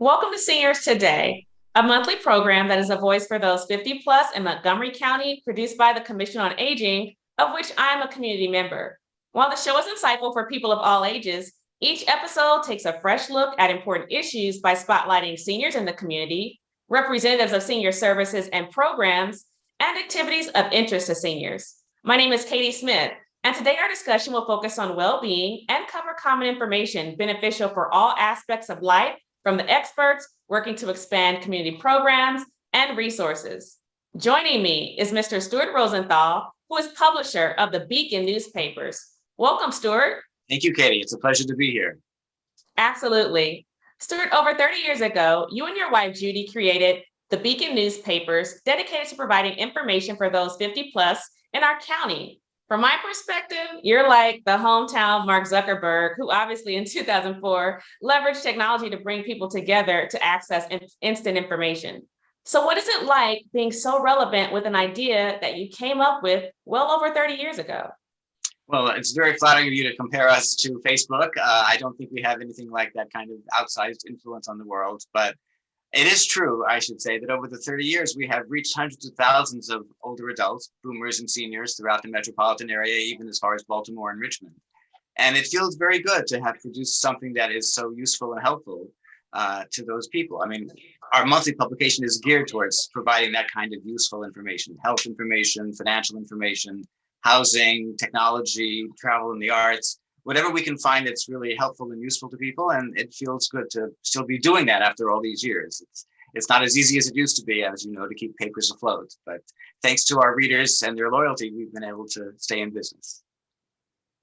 Welcome to Seniors Today, a monthly program that is a voice for those 50 plus in Montgomery County, produced by the Commission on Aging, of which I'm a community member. While the show is insightful for people of all ages, each episode takes a fresh look at important issues by spotlighting seniors in the community, representatives of senior services and programs, and activities of interest to seniors. My name is Katie Smith, and today our discussion will focus on well-being and cover common information beneficial for all aspects of life from the experts working to expand community programs and resources. Joining me is Mr. Stuart Rosenthal, who is publisher of the Beacon newspapers. Welcome, Stuart. Thank you, Katie. It's a pleasure to be here. Absolutely. Stuart, over 30 years ago, you and your wife, Judy, created the Beacon newspapers dedicated to providing information for those 50 plus in our county. From my perspective, you're like the hometown Mark Zuckerberg, who obviously in 2004 leveraged technology to bring people together to access instant information. So, what is it like being so relevant with an idea that you came up with well over 30 years ago? Well, it's very flattering of you to compare us to Facebook. I don't think we have anything like that kind of outsized influence on the world, but it is true, I should say, that over the 30 years, we have reached hundreds of thousands of older adults, boomers and seniors throughout the metropolitan area, even as far as Baltimore and Richmond. And it feels very good to have produced something that is so useful and helpful to those people. I mean, our monthly publication is geared towards providing that kind of useful information, health information, financial information, housing, technology, travel and the arts, whatever we can find that's really helpful and useful to people. And it feels good to still be doing that after all these years. It's not as easy as it used to be, as you know, to keep papers afloat. But thanks to our readers and their loyalty, we've been able to stay in business.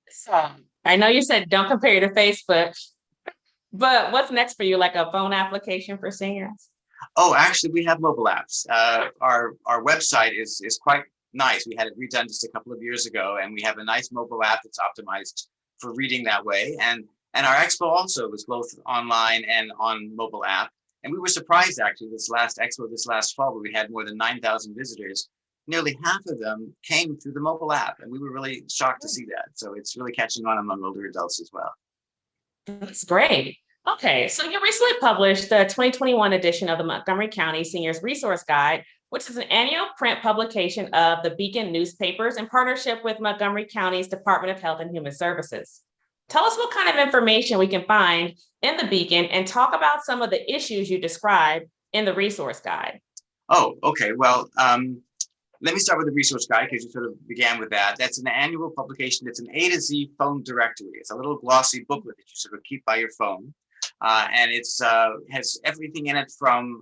So, I know you said don't compare to Facebook, but what's next for you? Like a phone application for seniors? Oh, actually, we have mobile apps. Our website is quite nice. We had it redone just a couple of years ago, and we have a nice mobile app that's optimized for reading that way. And our expo also was both online and on mobile app. And we were surprised actually this last expo, this last fall, where we had more than 9,000 visitors. Nearly half of them came through the mobile app, and we were really shocked to see that. So it's really catching on among older adults as well. That's great. Okay, so you recently published the 2021 edition of the Montgomery County Seniors Resource Guide, which is an annual print publication of the Beacon newspapers in partnership with Montgomery County's Department of Health and Human Services. Tell us what kind of information we can find in the Beacon and talk about some of the issues you describe in the resource guide. Oh, okay. Well, let me start with the resource guide because you sort of began with that. That's an annual publication. It's an A to Z phone directory. It's a little glossy booklet that you sort of keep by your phone. And it's has everything in it from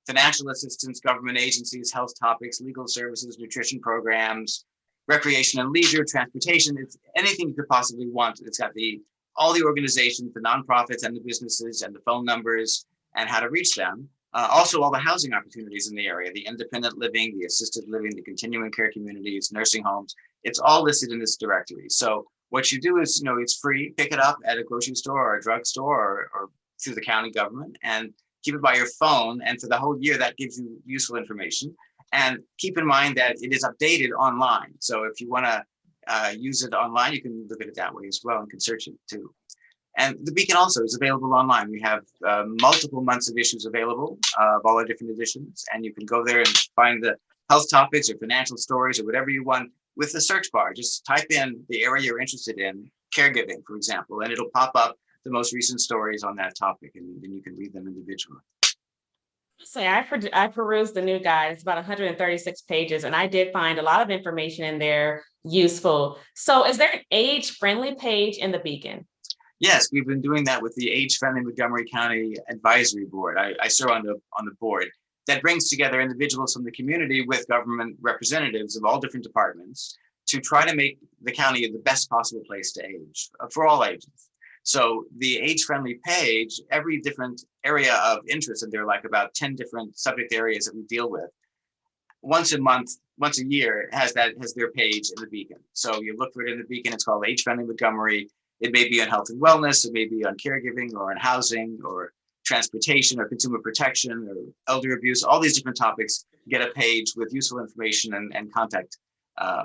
financial assistance, government agencies, health topics, legal services, nutrition programs, recreation and leisure, transportation. It's anything you could possibly want. It's got all the organizations, the nonprofits and the businesses and the phone numbers and how to reach them. Also, all the housing opportunities in the area, the independent living, the assisted living, the continuing care communities, nursing homes. It's all listed in this directory. So what you do is, it's free. Pick it up at a grocery store or a drugstore or through the county government and keep it by your phone. And for the whole year, that gives you useful information. And keep in mind that it is updated online. So if you want to use it online, you can look at it that way as well and can search it too. And the Beacon also is available online. We have multiple months of issues available of all our different editions. And you can go there and find the health topics or financial stories or whatever you want with the search bar. Just type in the area you're interested in, caregiving, for example, and it'll pop up the most recent stories on that topic, and then you can read them individually. Say I perused the new guide. It's about 136 pages, and I did find a lot of information in there useful. So is there an age-friendly page in the Beacon? Yes, we've been doing that with the Age-Friendly Montgomery County Advisory Board. I serve on the board that brings together individuals from the community with government representatives of all different departments to try to make the county the best possible place to age for all ages. So the age-friendly page, every different area of interest, and there are like about 10 different subject areas that we deal with. Once a month, once a year, has their page in the Beacon. So you look for it in the Beacon. It's called Age-Friendly Montgomery. It may be on health and wellness. It may be on caregiving or on housing or transportation or consumer protection or elder abuse. All these different topics get a page with useful information and contact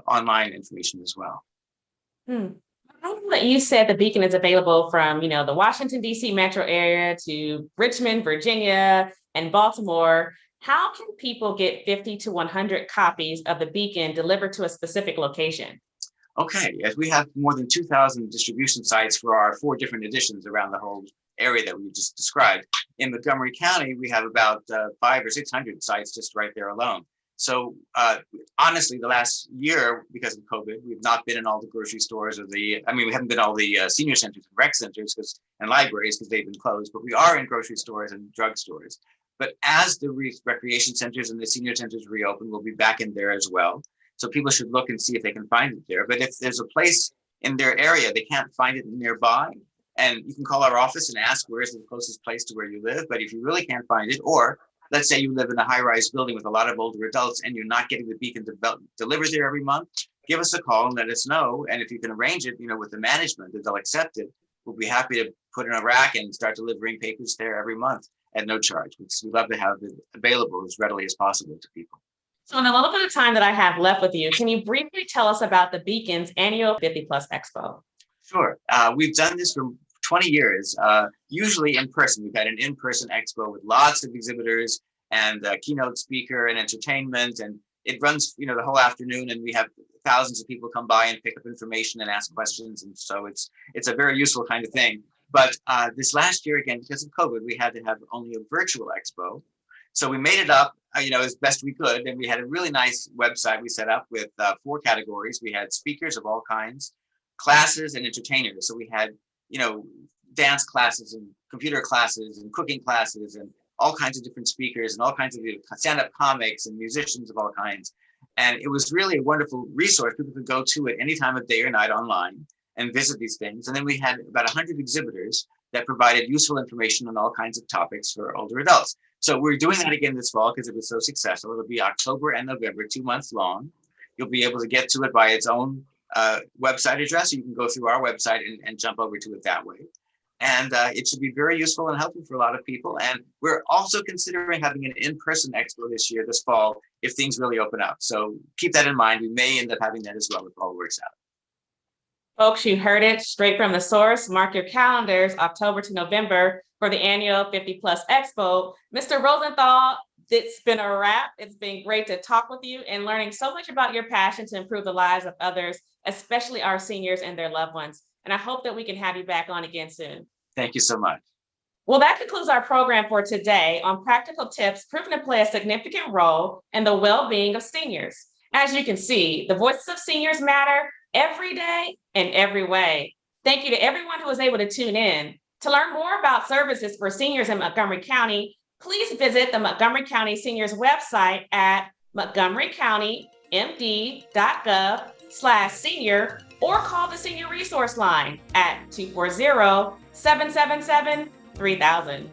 online information as well. I know that you said the beacon is available from, the Washington, D.C. metro area to Richmond, Virginia, and Baltimore. How can people get 50 to 100 copies of the beacon delivered to a specific location? Okay, as we have more than 2,000 distribution sites for our 4 different editions around the whole area that we just described. In Montgomery County, we have about 500 or 600 sites just right there alone. So honestly, the last year, because of COVID, we've not been in all the grocery stores we haven't been all the senior centers and rec centers and libraries because they've been closed, but we are in grocery stores and drugstores. But as the recreation centers and the senior centers reopen, we'll be back in there as well. So people should look and see if they can find it there. But if there's a place in their area, they can't find it nearby, and you can call our office and ask where is the closest place to where you live. But if you really can't find it, or let's say you live in a high-rise building with a lot of older adults and you're not getting the beacon delivered there every month, give us a call and let us know. And if you can arrange it, with the management that they'll accept it, we'll be happy to put in a rack and start delivering papers there every month at no charge, because we love to have it available as readily as possible to people. So, in the little bit of time that I have left with you, can you briefly tell us about the Beacon's annual 50 Plus Expo? Sure. We've done this for 20 years, usually in person. We've had an in-person expo with lots of exhibitors and a keynote speaker and entertainment. And it runs, the whole afternoon, and we have thousands of people come by and pick up information and ask questions. And so it's a very useful kind of thing. But this last year, again, because of COVID, we had to have only a virtual expo. So we made it up, as best we could. And we had a really nice website we set up with 4 categories. We had speakers of all kinds, classes, and entertainers. So we had, dance classes and computer classes and cooking classes and all kinds of different speakers and all kinds of stand-up comics and musicians of all kinds. And it was really a wonderful resource. People could go to it any time of day or night online and visit these things. And then we had about 100 exhibitors that provided useful information on all kinds of topics for older adults. So we're doing that again this fall because it was so successful. It'll be October and November, 2 months long. You'll be able to get to it by its own website address. You can go through our website and jump over to it that way. And it should be very useful and helpful for a lot of people. And we're also considering having an in-person expo this fall if things really open up. So keep that in mind. We may end up having that as well if all works out. Folks, you heard it straight from the source. Mark your calendars, October to November, for the annual 50 Plus Expo. Mr. Rosenthal, it's been a wrap. It's been great to talk with you and learning so much about your passion to improve the lives of others, especially our seniors and their loved ones. And I hope that we can have you back on again soon. Thank you so much. Well, that concludes our program for today on practical tips proven to play a significant role in the well-being of seniors. As you can see, the voices of seniors matter every day and every way. Thank you to everyone who was able to tune in. To learn more about services for seniors in Montgomery County, please visit the Montgomery County Seniors website at montgomerycounty.md.gov/senior or call the Senior Resource Line at 240-777-3000.